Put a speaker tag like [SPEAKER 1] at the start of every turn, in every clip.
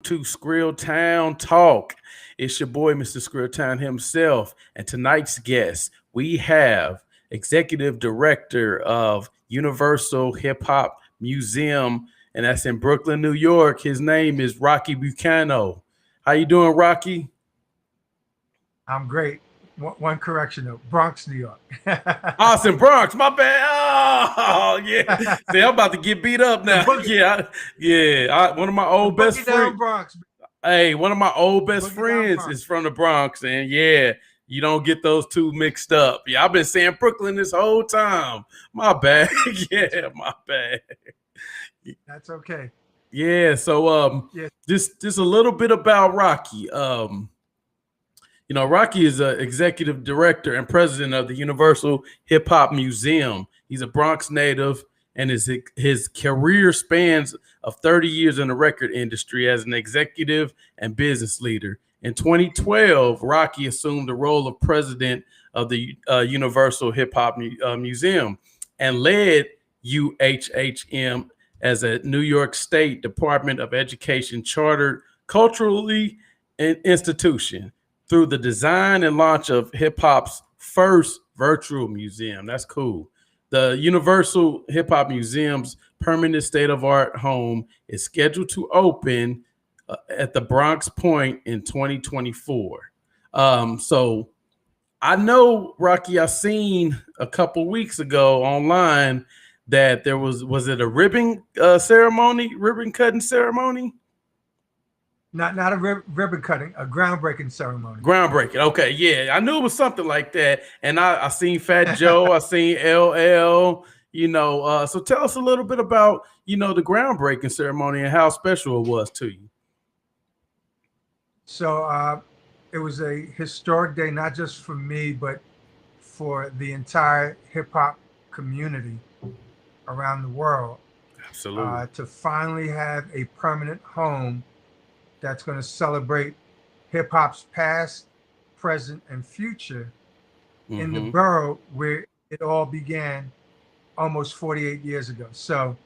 [SPEAKER 1] to Skrill Town Talk. It's your boy, Mr. Skrill Town himself. And tonight's guest, we have Executive Director of Universal Hip Hop Museum, and that's in Brooklyn, New York. His name is Rocky Bucano. How you doing, Rocky?
[SPEAKER 2] I'm great. One correction though, Bronx, New York.
[SPEAKER 1] Austin Bronx, my bad. Oh, yeah. See, I'm about to get beat up
[SPEAKER 2] the
[SPEAKER 1] now.
[SPEAKER 2] boogie,
[SPEAKER 1] One of my
[SPEAKER 2] the
[SPEAKER 1] old best
[SPEAKER 2] boogie
[SPEAKER 1] friends.
[SPEAKER 2] down Bronx,
[SPEAKER 1] Hey, one of my old
[SPEAKER 2] the
[SPEAKER 1] best
[SPEAKER 2] boogie down
[SPEAKER 1] friends
[SPEAKER 2] Bronx.
[SPEAKER 1] is from the Bronx, and yeah, you don't get those two mixed up. Yeah, I've been saying Brooklyn this whole time. My bad.
[SPEAKER 2] That's
[SPEAKER 1] Yeah, my bad.
[SPEAKER 2] that's okay.
[SPEAKER 1] Yeah, so
[SPEAKER 2] Yes,
[SPEAKER 1] just a little bit about Rocky. Rocky is an executive director and president of the Universal Hip Hop Museum. He's a Bronx native, and his career spans of 30 years in the record industry as an executive and business leader. In 2012, Rocky assumed the role of president of the Universal Hip Hop Museum and led UHHM as a New York State Department of Education chartered culturally institution through the design and launch of hip hop's first virtual museum. That's cool. The Universal Hip Hop Museum's permanent state of art home is scheduled to open at the Bronx Point in 2024. So I know, Rocky, I seen a couple weeks ago online that there was it a ribbon cutting ceremony?
[SPEAKER 2] not a ribbon cutting, a groundbreaking ceremony.
[SPEAKER 1] Groundbreaking. Okay, yeah, I knew it was something like that. And I seen Fat Joe, I seen LL. So tell us a little bit about the groundbreaking ceremony and how special it was to you.
[SPEAKER 2] So it was a historic day, not just for me, but for the entire hip hop community around the world,
[SPEAKER 1] Absolutely.
[SPEAKER 2] to finally have a permanent home that's going to celebrate hip hop's past, present, and future in the
[SPEAKER 1] Mm-hmm.
[SPEAKER 2] borough where it all began almost 48 years ago. So,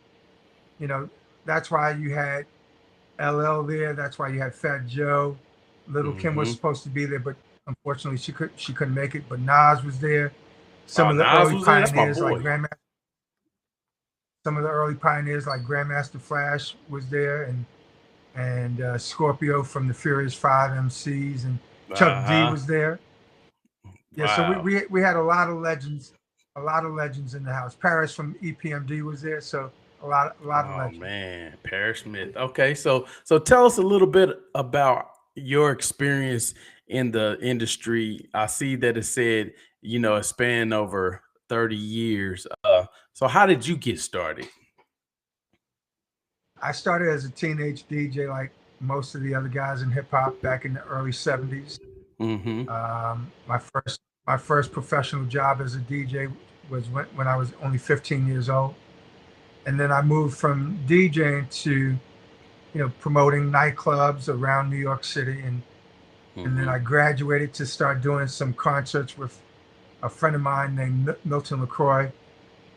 [SPEAKER 2] you know, that's why you had LL there. That's why you had Fat Joe. Little Kim was
[SPEAKER 1] Mm-hmm.
[SPEAKER 2] supposed to be there, but unfortunately she couldn't make it. But Nas was there. Some
[SPEAKER 1] Oh,
[SPEAKER 2] of the
[SPEAKER 1] Nas
[SPEAKER 2] early
[SPEAKER 1] was there. That's my
[SPEAKER 2] pioneers like
[SPEAKER 1] boy.
[SPEAKER 2] Grandmaster Flash was there, and Scorpio from the Furious Five MCs, and Chuck D
[SPEAKER 1] Uh-huh.
[SPEAKER 2] was there. Yeah, so
[SPEAKER 1] Wow.
[SPEAKER 2] we had a lot of legends in the house. Paris from EPMD was there, so a lot of
[SPEAKER 1] Oh
[SPEAKER 2] legends.
[SPEAKER 1] man, Paris Smith. Okay, so tell us a little bit about your experience in the industry. I see that it said it spanned over 30 years. So how did you get started?
[SPEAKER 2] I started as a teenage DJ, like most of the other guys in hip hop, back in the early '70s.
[SPEAKER 1] Mm-hmm.
[SPEAKER 2] My first professional job as a DJ was when I was only 15 years old, and then I moved from DJing to promoting nightclubs around New York City, and then
[SPEAKER 1] Mm-hmm.
[SPEAKER 2] I graduated to start doing some concerts with a friend of mine named Milton LaCroix,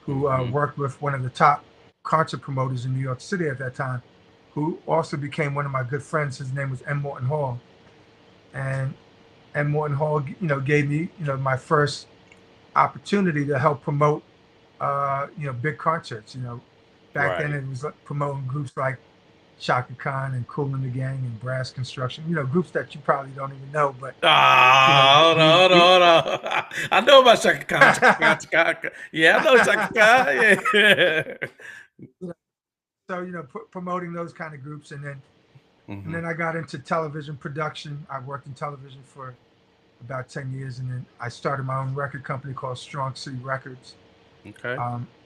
[SPEAKER 2] who
[SPEAKER 1] Mm-hmm.
[SPEAKER 2] worked with one of the top concert promoters in New York City at that time, who also became one of my good friends. His name was M. Morton Hall, and M. Morton Hall, gave me my first opportunity to help promote big concerts. Back then
[SPEAKER 1] Right.
[SPEAKER 2] it was like promoting groups like Shaka Khan and Kool and the Gang and Brass Construction. Groups that you probably don't even know, but
[SPEAKER 1] Ah, hold on,
[SPEAKER 2] we
[SPEAKER 1] hold
[SPEAKER 2] we
[SPEAKER 1] on, hold on. I know about Shaka Khan, Shaka Khan, Shaka Khan. Yeah, I know Shaka Khan. Yeah.
[SPEAKER 2] you know, so promoting those kind of groups, and
[SPEAKER 1] Mm-hmm.
[SPEAKER 2] then I got into television production. I worked in television for about 10 years, and then I started my own record company called Strong City Records.
[SPEAKER 1] Okay.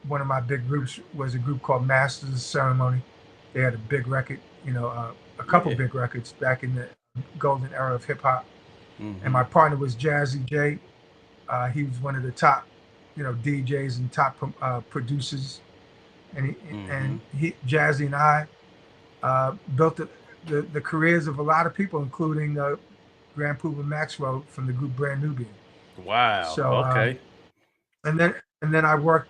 [SPEAKER 2] One of my big groups was a group called Masters of Ceremony. They had a big record, a couple
[SPEAKER 1] Yeah.
[SPEAKER 2] big records back in the golden era of hip hop. And
[SPEAKER 1] Mm-hmm.
[SPEAKER 2] my partner was Jazzy J. He was one of the top, DJs and top producers.
[SPEAKER 1] Mm-hmm.
[SPEAKER 2] And Jazzy and I built the careers of a lot of people, including Grand Puba Maxwell from the group Brand Nubian.
[SPEAKER 1] Wow.
[SPEAKER 2] So
[SPEAKER 1] Okay.
[SPEAKER 2] and then I worked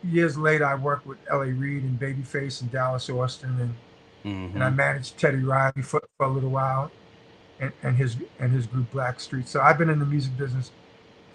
[SPEAKER 2] years later. I worked with L.A. Reid and Babyface and Dallas Austin, and I
[SPEAKER 1] Mm-hmm.
[SPEAKER 2] managed Teddy Riley for a little while, and his group Blackstreet. So I've been in the music business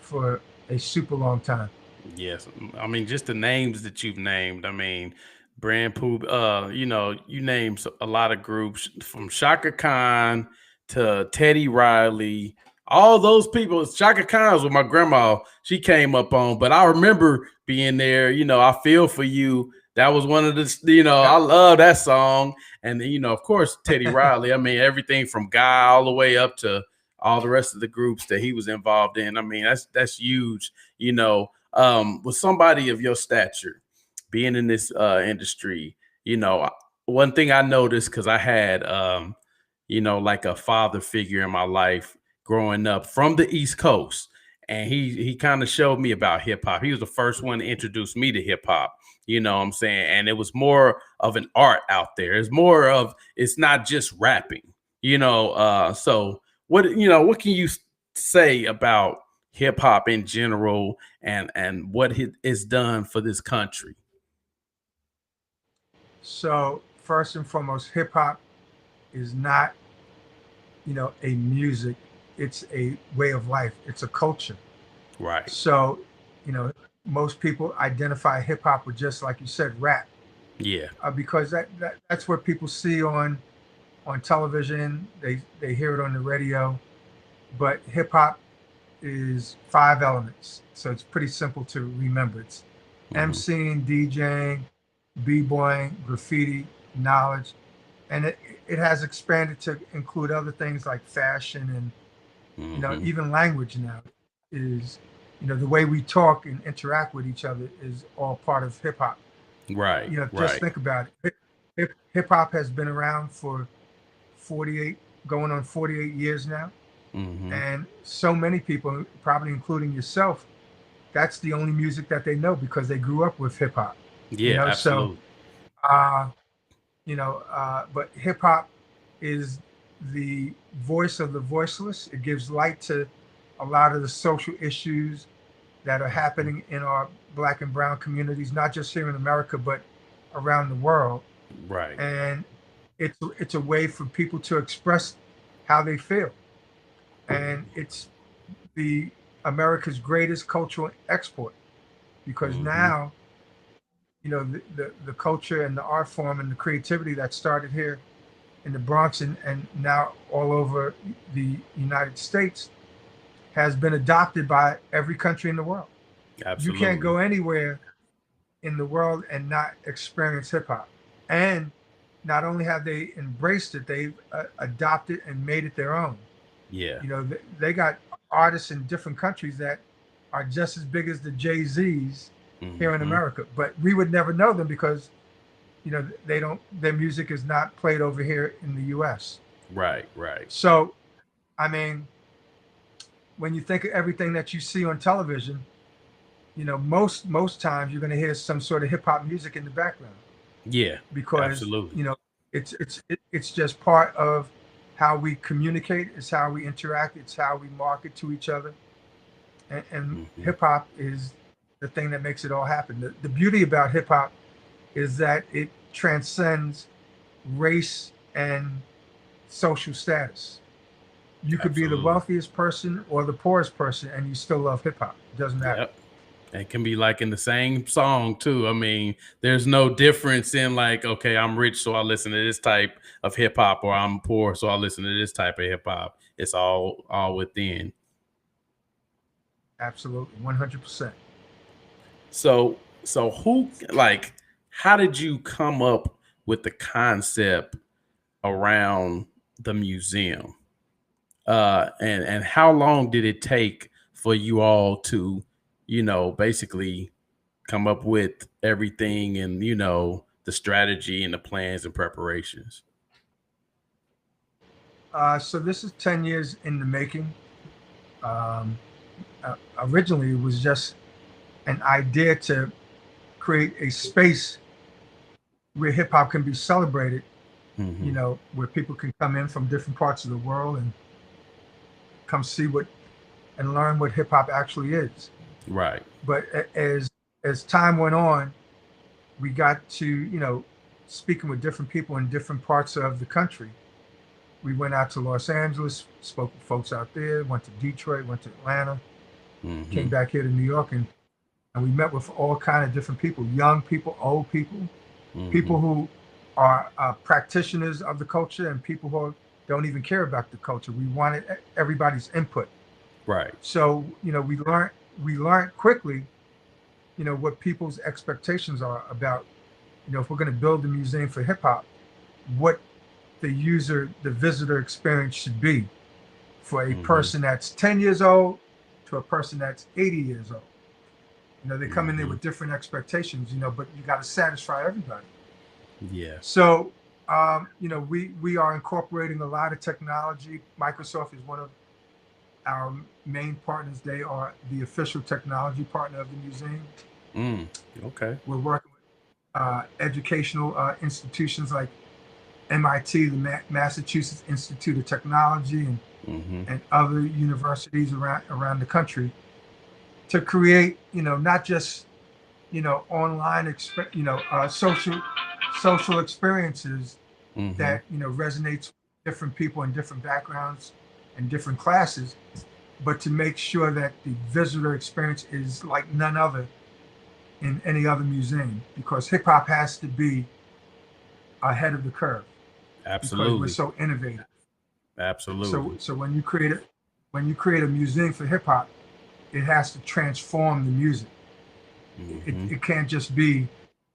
[SPEAKER 2] for a super long time.
[SPEAKER 1] Yes, I mean just the names that you've named. I mean, Brand Poop. You named a lot of groups from Shaka Khan to Teddy Riley. All those people. Shaka Khan was with my grandma. She came up on, but I remember being there. I feel for you. That was one of the.
[SPEAKER 2] Yep.
[SPEAKER 1] I love that song. And then, of course, Teddy Riley. I mean, everything from Guy all the way up to all the rest of the groups that he was involved in. I mean, that's huge. With somebody of your stature being in this industry, one thing I noticed because I had like a father figure in my life growing up from the East Coast, and he kind of showed me about hip hop. He was the first one to introduce me to hip hop. You know what I'm saying? And it was more of an art out there. It's not just rapping. So what can you say about hip hop in general and what it is done for this country?
[SPEAKER 2] So first and foremost, hip hop is not, a music. It's a way of life. It's a culture.
[SPEAKER 1] Right.
[SPEAKER 2] So, you know, most people identify hip hop with, just like you said, rap,
[SPEAKER 1] Yeah.
[SPEAKER 2] because that's what people see on television. They hear it on the radio. But hip hop is five elements, so it's pretty simple to remember. It's
[SPEAKER 1] Hmm.
[SPEAKER 2] MCing, DJing, b-boying, graffiti, knowledge, and it has expanded to include other things like fashion and
[SPEAKER 1] Hmm.
[SPEAKER 2] even language now is the way we talk and interact with each other is all part of hip hop.
[SPEAKER 1] Right.
[SPEAKER 2] Just
[SPEAKER 1] Right.
[SPEAKER 2] think about it. Hip hop has been around for 48, going on 48 years now,
[SPEAKER 1] Hmm.
[SPEAKER 2] and so many people, probably including yourself, that's the only music that they know because they grew up with hip hop.
[SPEAKER 1] Yeah.
[SPEAKER 2] So
[SPEAKER 1] Absolutely.
[SPEAKER 2] uh, but hip hop is the voice of the voiceless. It gives light to a lot of the social issues that are happening in our black and brown communities, not just here in America, but around the world.
[SPEAKER 1] Right.
[SPEAKER 2] And it's a way for people to express how they feel. And it's the America's greatest cultural export because
[SPEAKER 1] Hmm.
[SPEAKER 2] now, the culture and the art form and the creativity that started here in the Bronx and now all over the United States has been adopted by every country in the world. You can't
[SPEAKER 1] Absolutely.
[SPEAKER 2] go anywhere in the world and not experience hip hop. And not only have they embraced it, they've adopted and made it their own.
[SPEAKER 1] Yeah.
[SPEAKER 2] They got artists in different countries that are just as big as the Jay-Z's here in
[SPEAKER 1] Hmm.
[SPEAKER 2] America, but we would never know them because they don't their music is not played over here in the US.
[SPEAKER 1] Right. Right.
[SPEAKER 2] So, I mean, when you think of everything that you see on television, most times you're going to hear some sort of hip hop music in the background
[SPEAKER 1] Yeah.
[SPEAKER 2] because
[SPEAKER 1] Absolutely.
[SPEAKER 2] it's just part of how we communicate, it's how we interact, it's how we market to each other, and
[SPEAKER 1] Hmm.
[SPEAKER 2] hip hop is the thing that makes it all happen. The beauty about hip hop is that it transcends race and social status. You could be the
[SPEAKER 1] Absolutely.
[SPEAKER 2] wealthiest person or the poorest person, and you still love hip hop. It doesn't matter.
[SPEAKER 1] Yep. It can be like in the same song too. I mean, there's no difference in like, okay, I'm rich, so I listen to this type of hip hop, or I'm poor, so I listen to this type of hip hop. It's all within.
[SPEAKER 2] Absolutely, 100%.
[SPEAKER 1] So who like how did you come up with the concept around the museum? And how long did it take for you all to, basically come up with everything and the strategy and the plans and preparations?
[SPEAKER 2] So this is 10 years in the making. Um, Originally, it was just an idea to create a space where hip hop can be celebrated,
[SPEAKER 1] Hmm.
[SPEAKER 2] where people can come in from different parts of the world and come see what and learn what hip hop actually is.
[SPEAKER 1] Right.
[SPEAKER 2] But as time went on, we got to speaking with different people in different parts of the country. We went out to Los Angeles, spoke with folks out there, went to Detroit, went to Atlanta, came
[SPEAKER 1] Mm-hmm.
[SPEAKER 2] back here to New York, and we met with all kind of different people, young people, old people,
[SPEAKER 1] Mm-hmm.
[SPEAKER 2] people who are practitioners of the culture, and people who don't even care about the culture. We wanted everybody's input.
[SPEAKER 1] Right.
[SPEAKER 2] So, we learned quickly, what people's expectations are about, if we're going to build a museum for hip hop, what the visitor experience should be for a
[SPEAKER 1] Mm-hmm.
[SPEAKER 2] person that's 10 years old to a person that's 80 years old. They come in there
[SPEAKER 1] Mm-hmm.
[SPEAKER 2] with different expectations, but you got to satisfy everybody.
[SPEAKER 1] Yeah.
[SPEAKER 2] So, we are incorporating a lot of technology. Microsoft is one of our main partners. They are the official technology partner of the museum.
[SPEAKER 1] Mm. Okay.
[SPEAKER 2] We're working with educational institutions like MIT, the Massachusetts Institute of Technology,
[SPEAKER 1] Mm-hmm.
[SPEAKER 2] and other universities around the country to create, not just, online, social experiences
[SPEAKER 1] Mm-hmm.
[SPEAKER 2] that, resonates with different people in different backgrounds and different classes, but to make sure that the visitor experience is like none other in any other museum, because hip hop has to be ahead of the curve because we're
[SPEAKER 1] Absolutely.
[SPEAKER 2] so innovative. So
[SPEAKER 1] Absolutely.
[SPEAKER 2] so when you create a museum for hip hop, it has to transform the music. It,
[SPEAKER 1] Mm-hmm.
[SPEAKER 2] it can't just be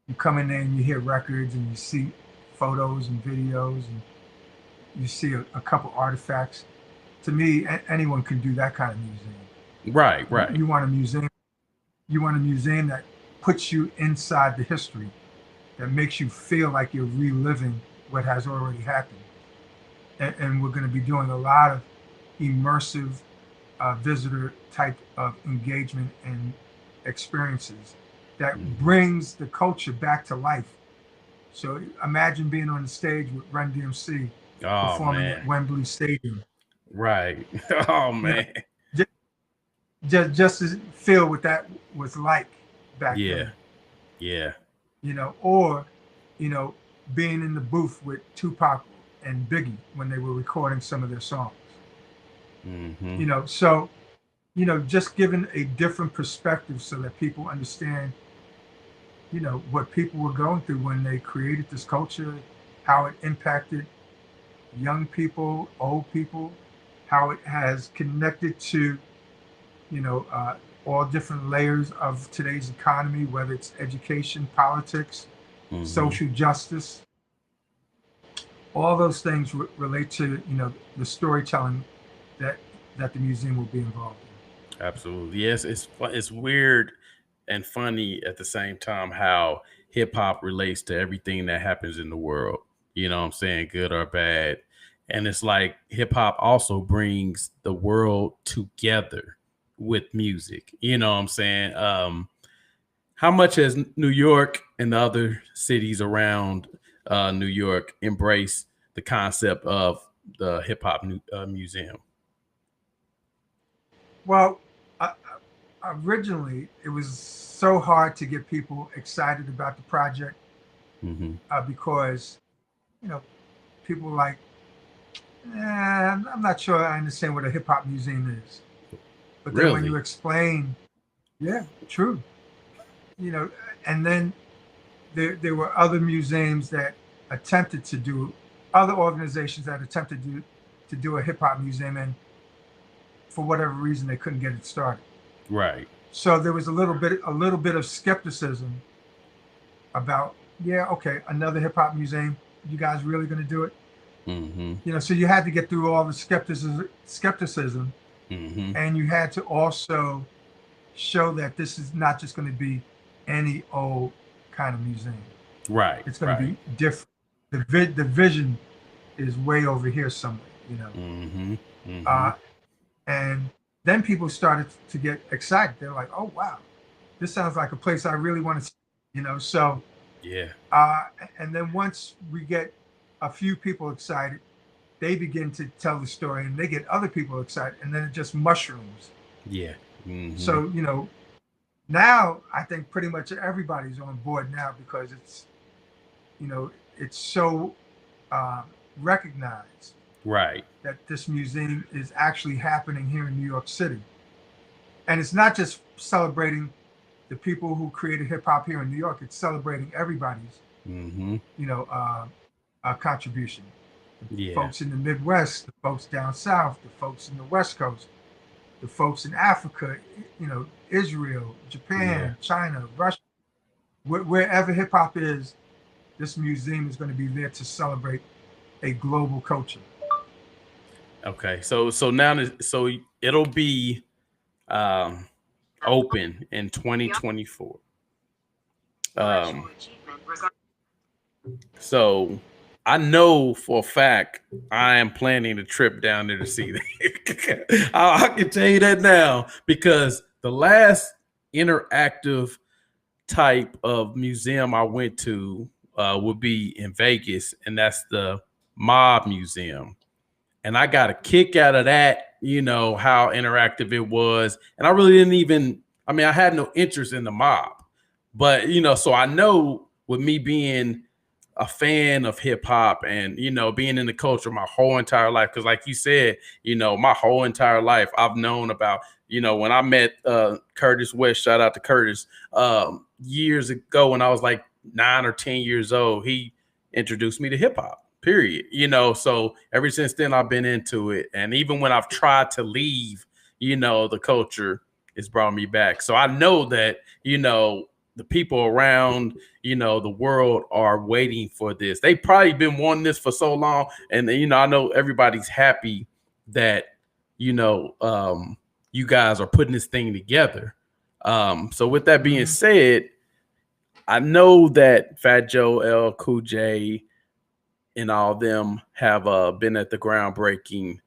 [SPEAKER 2] you come in there and you hear records and you see photos and videos and you see a couple artifacts. To me, anyone can do that kind of museum.
[SPEAKER 1] Right.
[SPEAKER 2] You,
[SPEAKER 1] Right.
[SPEAKER 2] you want a museum. You want a museum that puts you inside the history, that makes you feel like you're reliving what has already happened. And we're going to be doing a lot of immersive visitor type of engagement and experiences that
[SPEAKER 1] Mm-hmm.
[SPEAKER 2] brings the culture back to life. So imagine being on the stage with Run DMC
[SPEAKER 1] Oh
[SPEAKER 2] performing at
[SPEAKER 1] man.
[SPEAKER 2] Wembley Stadium.
[SPEAKER 1] Right. Oh
[SPEAKER 2] You know,
[SPEAKER 1] man.
[SPEAKER 2] just just to feel what that was like back
[SPEAKER 1] Yeah.
[SPEAKER 2] then.
[SPEAKER 1] Yeah.
[SPEAKER 2] Or you know, being in the booth with Tupac and Biggie when they were recording some of their songs.
[SPEAKER 1] Mm-hmm.
[SPEAKER 2] So just giving a different perspective so that people understand, what people were going through when they created this culture, how it impacted young people, old people, how it has connected to, you know, uh, all different layers of today's economy, whether it's education, politics,
[SPEAKER 1] Mm-hmm.
[SPEAKER 2] social justice. All those things relate to, the storytelling that the museum will be involved
[SPEAKER 1] Absolutely. Yes, it's weird and funny at the same time how hip hop relates to everything that happens in the world. You know what I'm saying? Good or bad. And it's like hip hop also brings the world together with music. You know what I'm saying? How much has New York and the other cities around New York embraced the concept of the hip hop museum?
[SPEAKER 2] in. Well, originally it was so hard to get people excited about the project
[SPEAKER 1] Mm-hmm.
[SPEAKER 2] because you know people were like, I'm not sure I understand what a hip hop museum is. But then when you
[SPEAKER 1] Really?
[SPEAKER 2] explain, yeah, true, you know, and then there were other museums that attempted to do, other organizations that attempted to do a hip hop museum, and for whatever reason they couldn't get it started.
[SPEAKER 1] Right.
[SPEAKER 2] So there was a little bit of skepticism about, yeah, okay, another hip hop museum. You guys really going to do it?
[SPEAKER 1] Mm-hmm.
[SPEAKER 2] So you had to get through all the skepticism,
[SPEAKER 1] Mm-hmm.
[SPEAKER 2] and you had to also show that this is not just going to be any old kind of museum.
[SPEAKER 1] Right.
[SPEAKER 2] It's going to
[SPEAKER 1] Right.
[SPEAKER 2] be different. The vision is way over here somewhere.
[SPEAKER 1] Mm-hmm. Mm-hmm.
[SPEAKER 2] Uh, and then people started to get excited. They're like, "Oh wow, this sounds like a place I really want to see." So
[SPEAKER 1] Yeah.
[SPEAKER 2] uh, and then once we get a few people excited, they begin to tell the story, and they get other people excited, and then it just mushrooms.
[SPEAKER 1] Yeah. Mm-hmm.
[SPEAKER 2] So now I think pretty much everybody's on board now because it's it's so uh, recognized
[SPEAKER 1] Right.
[SPEAKER 2] that this museum is actually happening here in New York City. And it's not just celebrating the people who created hip hop here in New York, it's celebrating everybody's,
[SPEAKER 1] Mm-hmm.
[SPEAKER 2] you know, contribution. The
[SPEAKER 1] Yeah.
[SPEAKER 2] folks in the Midwest, the folks down south, the folks in the West Coast, the folks in Africa, Israel,
[SPEAKER 1] Yeah.
[SPEAKER 2] Japan, China, Russia, wherever hip hop is, this museum is going to be there to celebrate a global culture.
[SPEAKER 1] Okay. So now so it'll be um open in 2024. Um so I know for a fact I am planning a trip down there to see that. I can tell you that now because the last interactive type of museum I went to would be in Vegas, and that's the Mob Museum. And I got a kick out of that, how interactive it was. And I really didn't even, I mean, I had no interest in the mob, but, so I know with me being a fan of hip hop and, being in the culture my whole entire life, because like you said, my whole entire life, I've known about, when I met Curtis West, shout out to Curtis, years ago when I was like 9 or 10 years old, he introduced me to hip hop, period. So ever since then I've been into it. And even when I've tried to leave, the culture, it's brought me back. So I know that, the people around, the world are waiting for this. They've probably been wanting this for so long. And, I know everybody's happy that, you know, um, you guys are putting this thing together. So with that being
[SPEAKER 2] Mm-hmm.
[SPEAKER 1] said, I know that Fat Joe, L, Cool J, and all of them have been at the groundbreaking.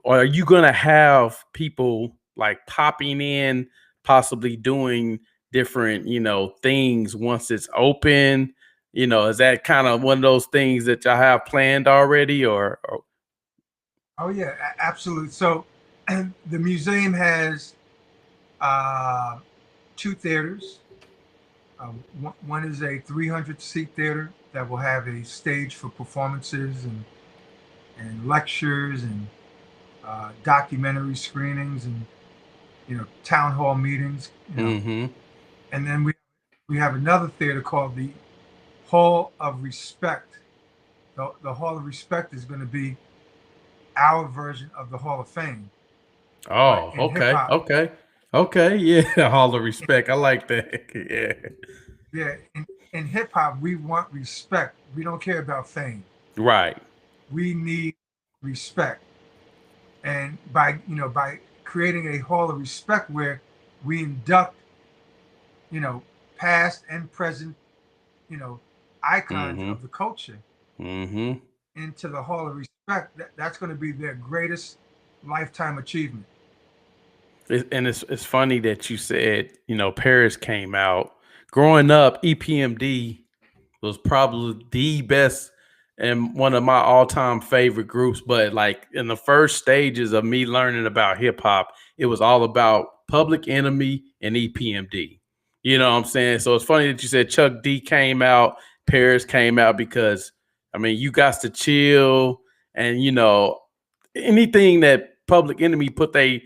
[SPEAKER 1] Are you gonna have people like popping in, possibly doing different, things once it's open? Is that kind of one of those things that y'all have planned already, or
[SPEAKER 2] Oh yeah, absolutely. So, and the museum has uh, two theaters. One is a 300 seat theater that will have a stage for performances and lectures and documentary screenings and town hall meetings.
[SPEAKER 1] mm-hmm.
[SPEAKER 2] And then we have another theater called the Hall of Respect. The Hall of Respect is going to be our version of the Hall of Fame, but
[SPEAKER 1] Oh,
[SPEAKER 2] in hip
[SPEAKER 1] okay,
[SPEAKER 2] hop.
[SPEAKER 1] okay, okay, yeah. All the respect, I like that. Yeah,
[SPEAKER 2] Yeah, in hip hop, we want respect. We don't care about fame.
[SPEAKER 1] right.
[SPEAKER 2] We need respect, and by creating a hall of respect where we induct you know past and present you know icons
[SPEAKER 1] Mm-hmm.
[SPEAKER 2] of the culture
[SPEAKER 1] Mm-hmm.
[SPEAKER 2] into the hall of respect, that's going to be their greatest lifetime achievement.
[SPEAKER 1] And it's funny that you said, Paris came out. Growing up, EPMD was probably the best and one of my all-time favorite groups. But like in the first stages of me learning about hip hop, it was all about Public Enemy and EPMD. You know what I'm saying? So it's funny that you said Chuck D came out, Paris came out, because I mean you got to chill, and anything that Public Enemy put they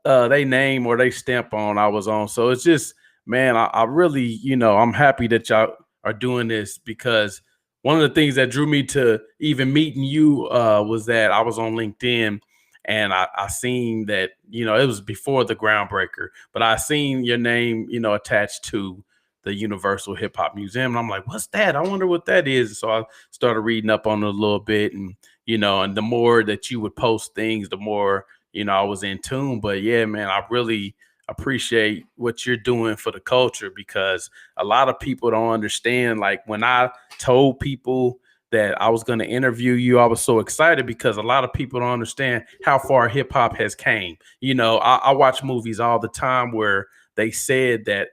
[SPEAKER 1] name or they stamp on, I was on. So it's just, man, I really, I'm happy that y'all are doing this, because one of the things that drew me to even meeting you was that I was on LinkedIn, and I seen that, it was before the groundbreaker, but I seen your name, attached to the Universal Hip Hop Museum. And I'm like, what's that? I wonder what that is. So I started reading up on it a little bit, and, and the more that you would post things, the more I was in tune. But yeah, man, I really appreciate what you're doing for the culture, because a lot of people don't understand. Like when I told people that I was going to interview you, I was so excited because a lot of people don't understand how far hip hop has came. I watch movies all the time where they said that,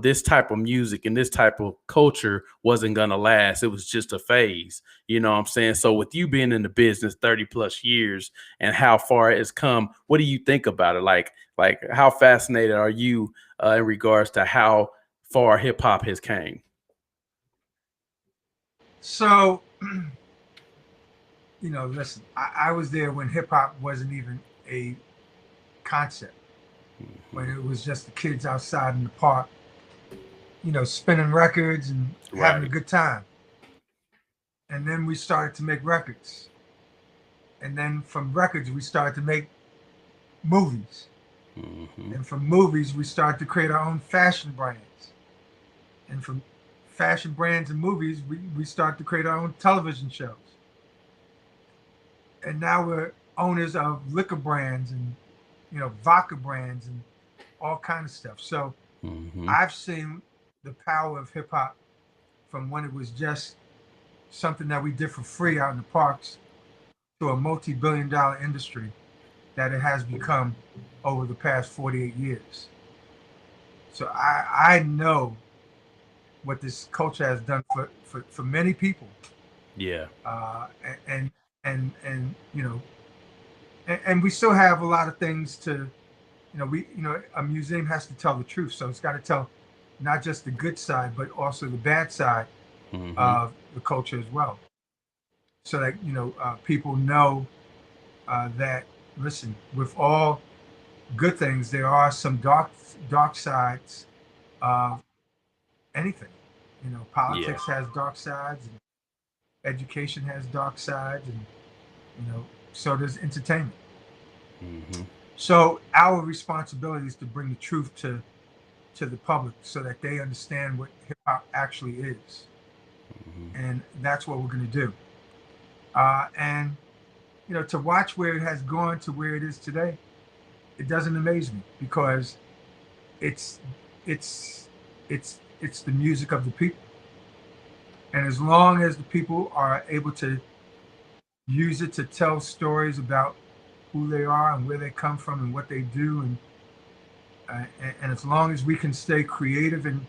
[SPEAKER 1] this type of music and this type of culture wasn't going to last. It was just a phase. You know what I'm saying? So with you being in the business 30 plus years and how far it has come, what do you think about it? Like how fascinated are you in regards to how far hip hop has came?
[SPEAKER 2] So, listen, I was there when hip hop wasn't even a concept, when it was just the kids outside in the park, spinning records and having a
[SPEAKER 1] Right.
[SPEAKER 2] good time. And then we started to make records. And then from records, we started to make movies.
[SPEAKER 1] Mm-hmm.
[SPEAKER 2] And from movies, we started to create our own fashion brands. And from fashion brands and movies, we started to create our own television shows. And now we're owners of liquor brands and, vodka brands and all kind of stuff. So
[SPEAKER 1] Mm-hmm.
[SPEAKER 2] I've seen the power of hip hop from when it was just something that we did for free out in the parks to a multi-billion-dollar industry that it has become over the past 48 years. So I know what this culture has done for many people.
[SPEAKER 1] Yeah.
[SPEAKER 2] Uh, and, and we still have a lot of things to, a museum has to tell the truth. So it's got to tell not just the good side, but also the bad side
[SPEAKER 1] Mm-hmm.
[SPEAKER 2] of the culture as well. So that, people know that, listen, with all good things, there are some dark sides of anything.
[SPEAKER 1] Yeah.
[SPEAKER 2] Politics has dark sides, and education has dark sides, and so does entertainment.
[SPEAKER 1] Mm-hmm.
[SPEAKER 2] So our responsibility is to bring the truth to the public so that they understand what hip hop actually is,
[SPEAKER 1] Mm-hmm.
[SPEAKER 2] and that's what we're going to do. And to watch where it has gone to where it is today, it doesn't amaze me because it's it's it's the music of the people. And as long as the people are able to use it to tell stories about who they are and where they come from and what they do, and as long as we can stay creative and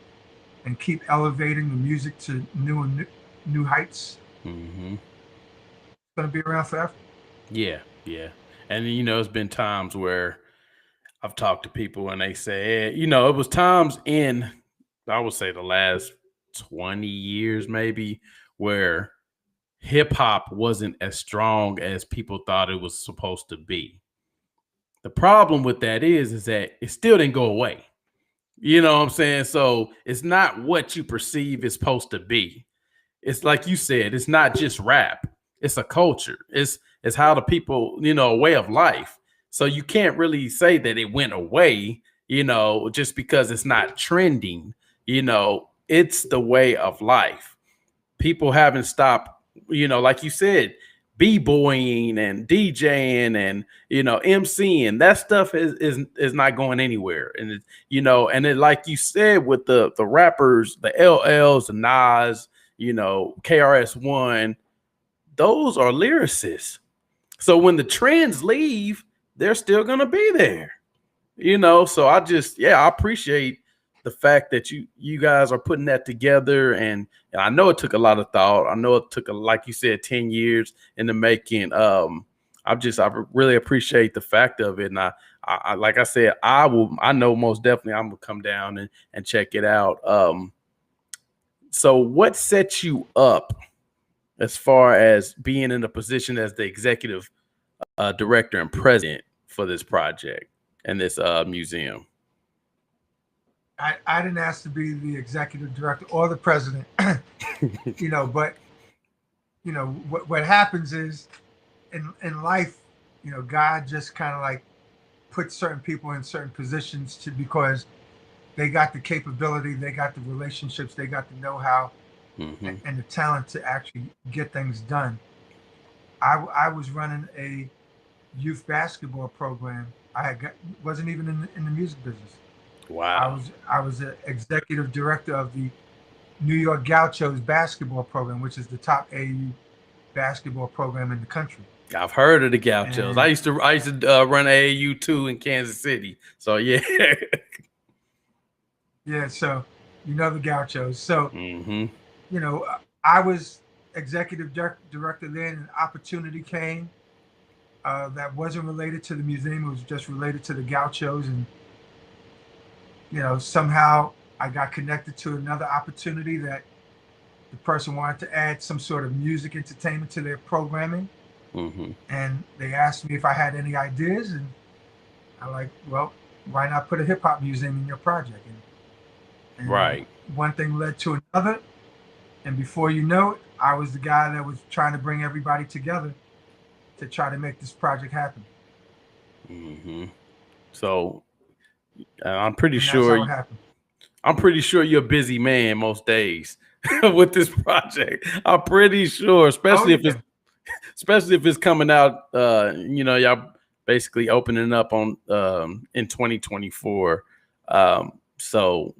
[SPEAKER 2] keep elevating the music to new heights,
[SPEAKER 1] Mm-hmm.
[SPEAKER 2] it's going to be around forever.
[SPEAKER 1] Yeah. Yeah. And it's been times where I've talked to people and they say, it was times in, I would say the last 20 years maybe, where hip hop wasn't as strong as people thought it was supposed to be. The problem with that is that it still didn't go away. You know what I'm saying? So it's not what you perceive it's supposed to be. It's like you said, it's not just rap. It's a culture. It's how the people, a way of life. So you can't really say that it went away, just because it's not trending. It's the way of life. People haven't stopped, like you said, b-boying and DJing and MCing. That stuff is not going anywhere. And and it, like you said, with the rappers, the LLs, the Nas, KRS-One, those are lyricists. So when the trends leave, they're still gonna be there. So I appreciate the fact that you guys are putting that together, and I know it took a lot of thought. I know it took, like you said, 10 years in the making. I really appreciate the fact of it, and I like I said, I know most definitely I'm gonna come down and check it out. So what sets you up as far as being in a position as the executive director and president for this project and this museum?
[SPEAKER 2] I didn't ask to be the executive director or the president, but what happens is in life, God just kind of like put certain people in certain positions to because they got the capability, they got the relationships, they got the know-how,
[SPEAKER 1] Mm-hmm.
[SPEAKER 2] and the talent to actually get things done. I was running a youth basketball program. Wasn't even in the music business.
[SPEAKER 1] Wow.
[SPEAKER 2] I was an executive director of the New York Gauchos basketball program, which is the top AU basketball program in the country.
[SPEAKER 1] I've heard of the Gauchos. I
[SPEAKER 2] And
[SPEAKER 1] used to I used to run AAU too in Kansas City. So yeah.
[SPEAKER 2] yeah, so the Gauchos. So
[SPEAKER 1] Mm-hmm.
[SPEAKER 2] you know, I was executive director then, and opportunity came that wasn't related to the museum. It was just related to the Gauchos, and somehow I got connected to another opportunity that the person wanted to add some sort of music entertainment to their programming,
[SPEAKER 1] Mm-hmm.
[SPEAKER 2] and they asked me if I had any ideas, and I like, well, why not put a hip hop museum in your project? And
[SPEAKER 1] Right.
[SPEAKER 2] one thing led to another, and before you know it, I was the guy that was trying to bring everybody together to try to make this project happen.
[SPEAKER 1] Mm-hmm. So I'm pretty
[SPEAKER 2] And that's
[SPEAKER 1] sure
[SPEAKER 2] how it happened.
[SPEAKER 1] you're a busy man most days with this project. I'm pretty sure,
[SPEAKER 2] Oh yeah.
[SPEAKER 1] especially if it's coming out. Y'all basically opening up on in 2024. So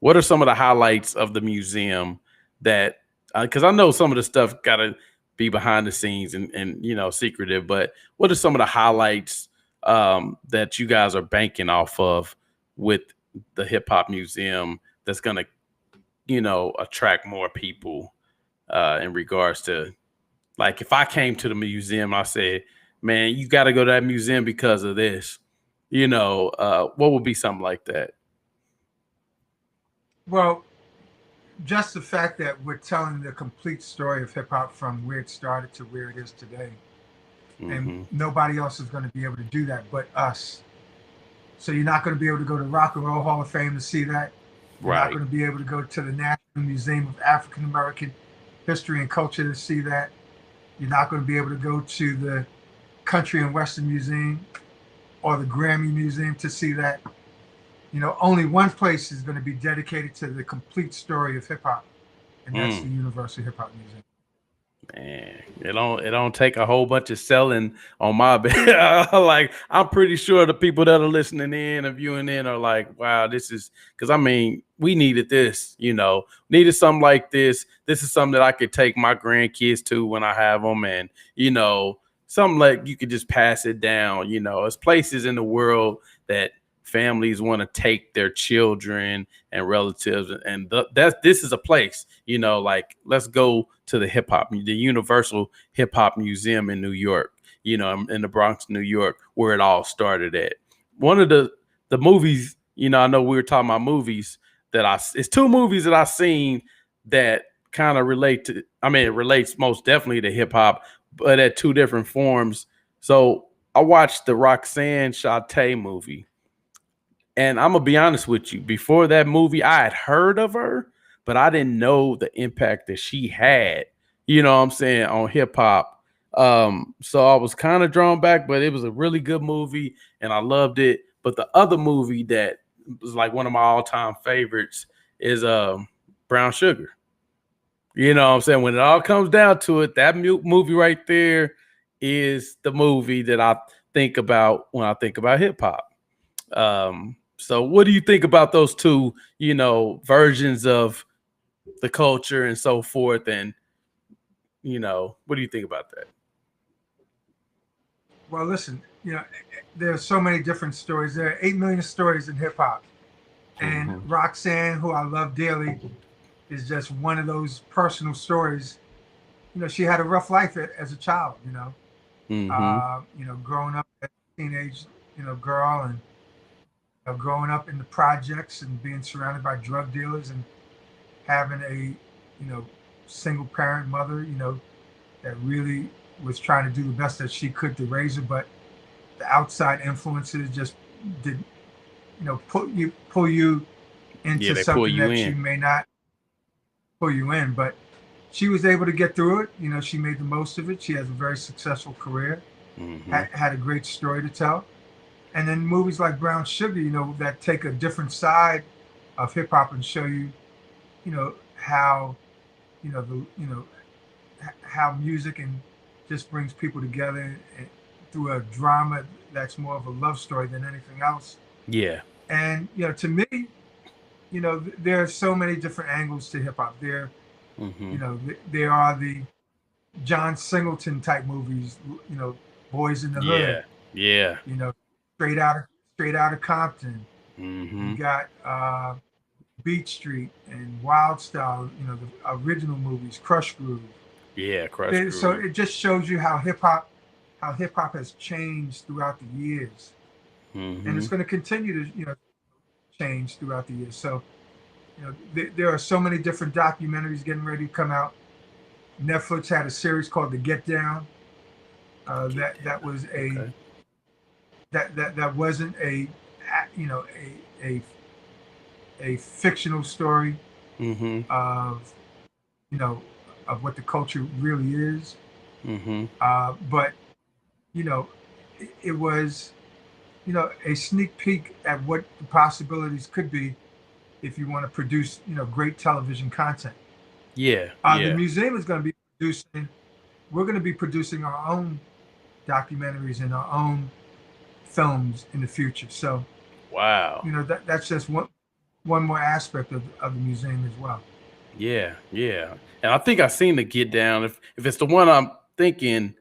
[SPEAKER 1] what are some of the highlights of the museum that? Because I know some of the stuff gotta be behind the scenes and secretive, but what are some of the highlights that you guys are banking off of with the Hip Hop Museum that's gonna attract more people in regards to, like, if I came to the museum, I said, man, you got to go to that museum because of this, what would be something like that?
[SPEAKER 2] Well, just the fact that we're telling the complete story of hip hop from where it started to where it is today, and
[SPEAKER 1] Mm-hmm.
[SPEAKER 2] nobody else is going to be able to do that but us. So you're not going to be able to go to Rock and Roll Hall of Fame to see that. You're not
[SPEAKER 1] Right.
[SPEAKER 2] going to be able to go to the National Museum of African American History and Culture to see that. You're not going to be able to go to the Country and Western Museum or the Grammy Museum to see that. Only one place is going to be dedicated to the complete story of hip hop, and that's the
[SPEAKER 1] Mm.
[SPEAKER 2] Universal Hip Hop Museum.
[SPEAKER 1] Man, it don't take a whole bunch of selling on my bed. Like, I'm pretty sure the people that are listening in and viewing in are like, wow, this is, because I mean, we needed this, needed something like this. This is something that I could take my grandkids to when I have them, and something like you could just pass it down. It's places in the world that families want to take their children and relatives, and this is a place, like, let's go to the Universal Hip Hop Museum in New York, in the Bronx, New York, where it all started at. One of the movies, I know we were talking about movies it's two movies that I've seen that kind of relate to, I mean, it relates most definitely to hip hop, but at two different forms. So I watched the Roxanne Shante movie. And I'm gonna be honest with you, before that movie, I had heard of her, but I didn't know the impact that she had, what I'm saying, on hip hop. So I was kind of drawn back, but it was a really good movie and I loved it. But the other movie that was like one of my all-time favorites is Brown Sugar. What I'm saying? When it all comes down to it, that movie right there is the movie that I think about when I think about hip hop. So what do you think about those two, versions of the culture and so forth? And, what do you think about that?
[SPEAKER 2] Well, listen, there are so many different stories. There are 8 million stories in hip hop. And
[SPEAKER 1] Mm-hmm.
[SPEAKER 2] Roxanne, who I love dearly, is just one of those personal stories. She had a rough life as a child,
[SPEAKER 1] Mm-hmm.
[SPEAKER 2] growing up as a teenage, girl, and growing up in the projects and being surrounded by drug dealers and having a, single parent mother, that really was trying to do the best that she could to raise her, but the outside influences just did, pull you
[SPEAKER 1] Yeah,
[SPEAKER 2] into
[SPEAKER 1] they pull
[SPEAKER 2] something
[SPEAKER 1] you
[SPEAKER 2] that you
[SPEAKER 1] in.
[SPEAKER 2] may not pull you in. But she was able to get through it. She made the most of it. She has a very successful career,
[SPEAKER 1] Mm-hmm.
[SPEAKER 2] had a great story to tell. And then movies like Brown Sugar, that take a different side of hip hop and show you, how, the, how music and just brings people together through a drama that's more of a love story than anything else.
[SPEAKER 1] Yeah.
[SPEAKER 2] And to me, there are so many different angles to hip hop.
[SPEAKER 1] Mm-hmm.
[SPEAKER 2] There are the John Singleton type movies, Boys in the Hood,
[SPEAKER 1] Yeah. Yeah.
[SPEAKER 2] you know, straight out of Compton. You
[SPEAKER 1] Mm-hmm.
[SPEAKER 2] got Beat Street and Wild Style, the original movies, Crush Groove.
[SPEAKER 1] Yeah. Crush
[SPEAKER 2] So
[SPEAKER 1] Groove.
[SPEAKER 2] it just shows you how hip hop has changed throughout the years, and
[SPEAKER 1] Mm-hmm.
[SPEAKER 2] it's going to continue to change throughout the years. So there are so many different documentaries getting ready to come out. Netflix had a series called The Get Down. That was a
[SPEAKER 1] Okay.
[SPEAKER 2] that wasn't you know a fictional story
[SPEAKER 1] Mm-hmm.
[SPEAKER 2] of you know of what the culture really is.
[SPEAKER 1] Mm-hmm.
[SPEAKER 2] But you know, it was a sneak peek at what the possibilities could be if you want to produce great television content.
[SPEAKER 1] Yeah.
[SPEAKER 2] The
[SPEAKER 1] Yeah.
[SPEAKER 2] museum is going to be producing. We're going to be producing our own documentaries and our own films in the future. So
[SPEAKER 1] Wow.
[SPEAKER 2] that's just one more aspect of the museum as well.
[SPEAKER 1] Yeah. Yeah. And I think I seen the Get Down. If it's the one I'm thinking,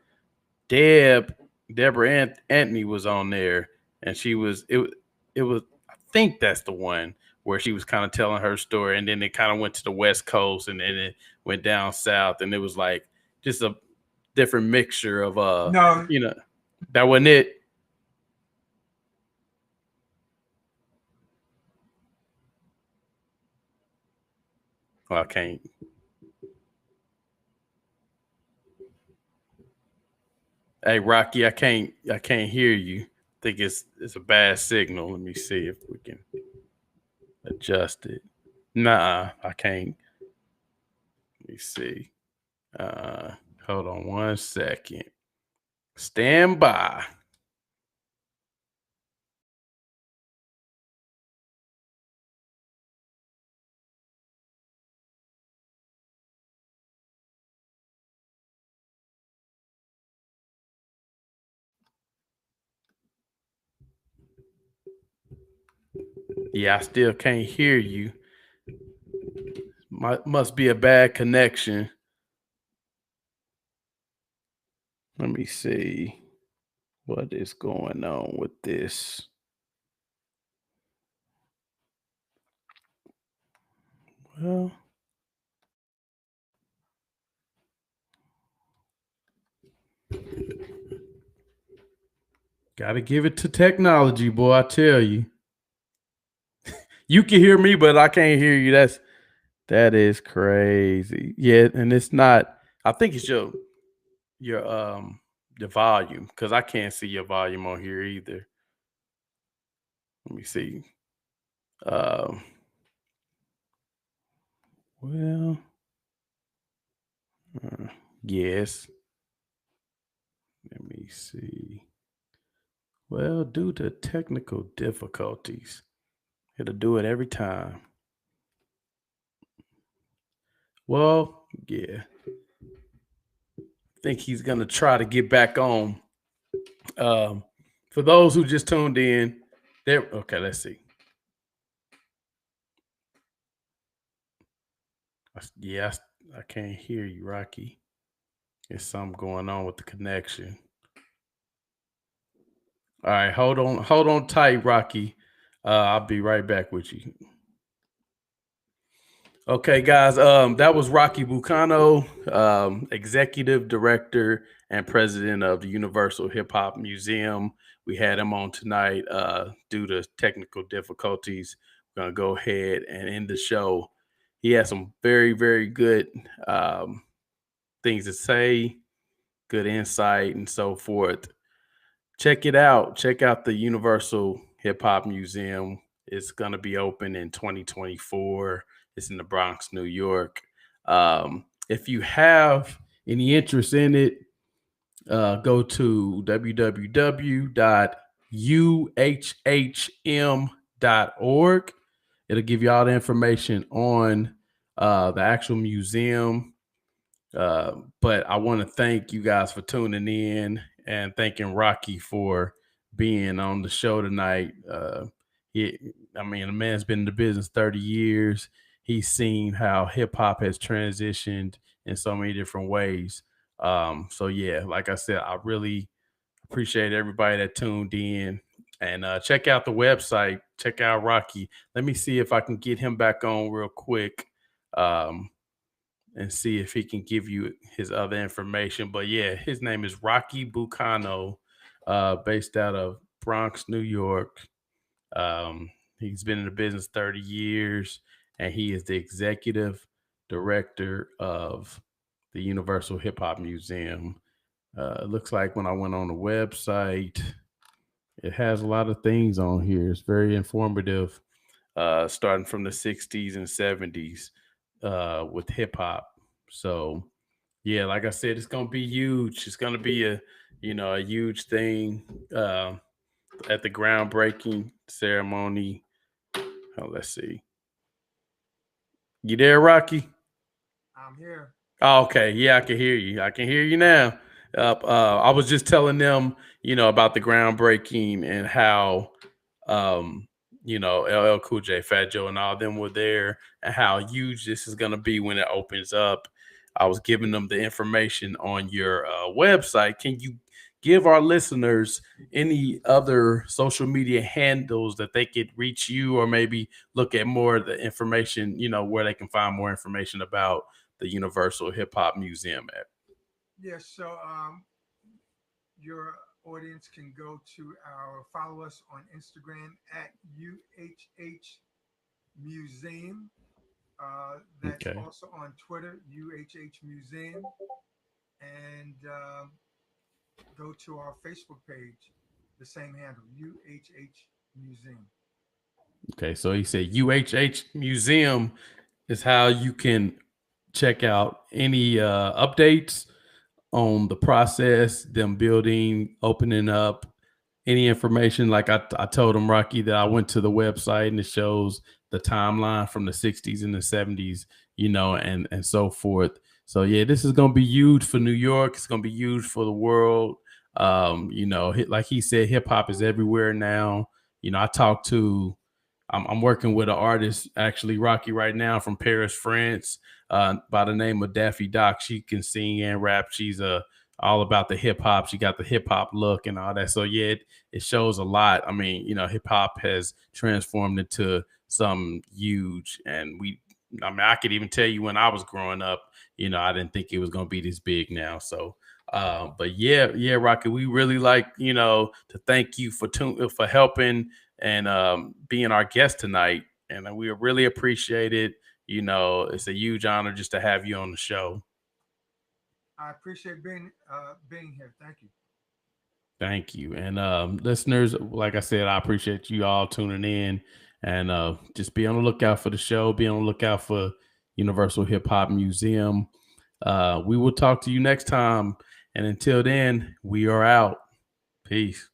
[SPEAKER 1] Deborah Anthony was on there, and she was it was I think that's the one where she was kind of telling her story, and then it kind of went to the West Coast, and then it went down south, and it was like just a different mixture of
[SPEAKER 2] No,
[SPEAKER 1] you know, that wasn't it. Well, I can't. Hey, Rocky, I can't hear you. I think it's a bad signal. Let me see if we can adjust it. Nah, I can't. Let me see. Uh, Hold on 1 second. Stand by. Yeah, I still can't hear you. Must be a bad connection. Let me see what is going on with this. Well, gotta give it to technology, boy. I tell you. You can hear me, but I can't hear you. That is crazy. Yeah, and it's not. I think it's your volume because I can't see your volume on here either. Let me see. Um, well, uh, yes. Let me see. Well, due to technical difficulties, it'll do it every time. Well, yeah. I think he's gonna try to get back on. Um, for those who just tuned in, there. Okay, let's see. Yeah, I can't hear you, Rocky. There's something going on with the connection. All right, hold on tight, Rocky. I'll be right back with you. Okay, guys. That was Rocky Bucano, executive director and president of the Universal Hip Hop Museum. We had him on tonight due to technical difficulties. We're gonna go ahead and end the show. He has some very, very good um, things to say, good insight, and so forth. Check it out. Check out the Universal Hip Hop Museum. It's going to be open in 2024. It's in the Bronx, New York. If you have any interest in it, go to www.uhhm.org. It'll give you all the information on the actual museum, but I want to thank you guys for tuning in and thanking Rocky for being on the show tonight. He, I mean, the man's been in the business 30 years. He's seen how hip hop has transitioned in so many different ways. So yeah, like I said, I really appreciate everybody that tuned in. And check out the website. Check out Rocky. Let me see if I can get him back on real quick. Um, and see if he can give you his other information. But yeah, his name is Rocky Bucano, based out of Bronx, New York. He's been in the business 30 years, and he is the executive director of the Universal Hip Hop Museum. It looks like when I went on the website, it has a lot of things on here. It's very informative, starting from the 60s and 70s with hip hop. So, yeah, like I said, it's gonna be huge. It's gonna be a huge thing at the groundbreaking ceremony. Oh, let's see. You there, Rocky?
[SPEAKER 2] I'm here.
[SPEAKER 1] Oh, okay. Yeah, I can hear you. I can hear you now. I was just telling them, about the groundbreaking and how, um, LL Cool J, Fat Joe, and all them were there, and how huge this is going to be when it opens up. I was giving them the information on your website. Can you give our listeners any other social media handles that they could reach you, or maybe look at more of the information, where they can find more information about the Universal Hip Hop Museum at?
[SPEAKER 2] Yes. So your audience can go to our follow us on Instagram at UHH Museum. That's
[SPEAKER 1] Okay.
[SPEAKER 2] also on Twitter, UHH Museum, and go to our Facebook page, the same handle, UHH Museum.
[SPEAKER 1] Okay. So he said UHH Museum is how you can check out any updates on the process, them building, opening up, any information. Like I told him, Rocky, that I went to the website and it shows the timeline from the 60s and the 70s, and so forth. So yeah, this is gonna be huge for New York. It's gonna be huge for the world. Like he said, hip hop is everywhere now. I talked to I'm working with an artist, actually, Rocky, right now from Paris, France, by the name of Daffy Doc. She can sing and rap. She's all about the hip hop. She got the hip hop look and all that. So yeah, it shows a lot. I mean, hip hop has transformed into some huge, and I could even tell you when I was growing up, I didn't think it was gonna be this big now. So. But yeah, Rocky, we really like to thank you for helping and being our guest tonight. And we really appreciate it. It's a huge honor just to have you on the show.
[SPEAKER 2] I appreciate being here. Thank you.
[SPEAKER 1] Thank you. And listeners, like I said, I appreciate you all tuning in, and just be on the lookout for the show. Be on the lookout for Universal Hip Hop Museum. We will talk to you next time. And until then, we are out. Peace.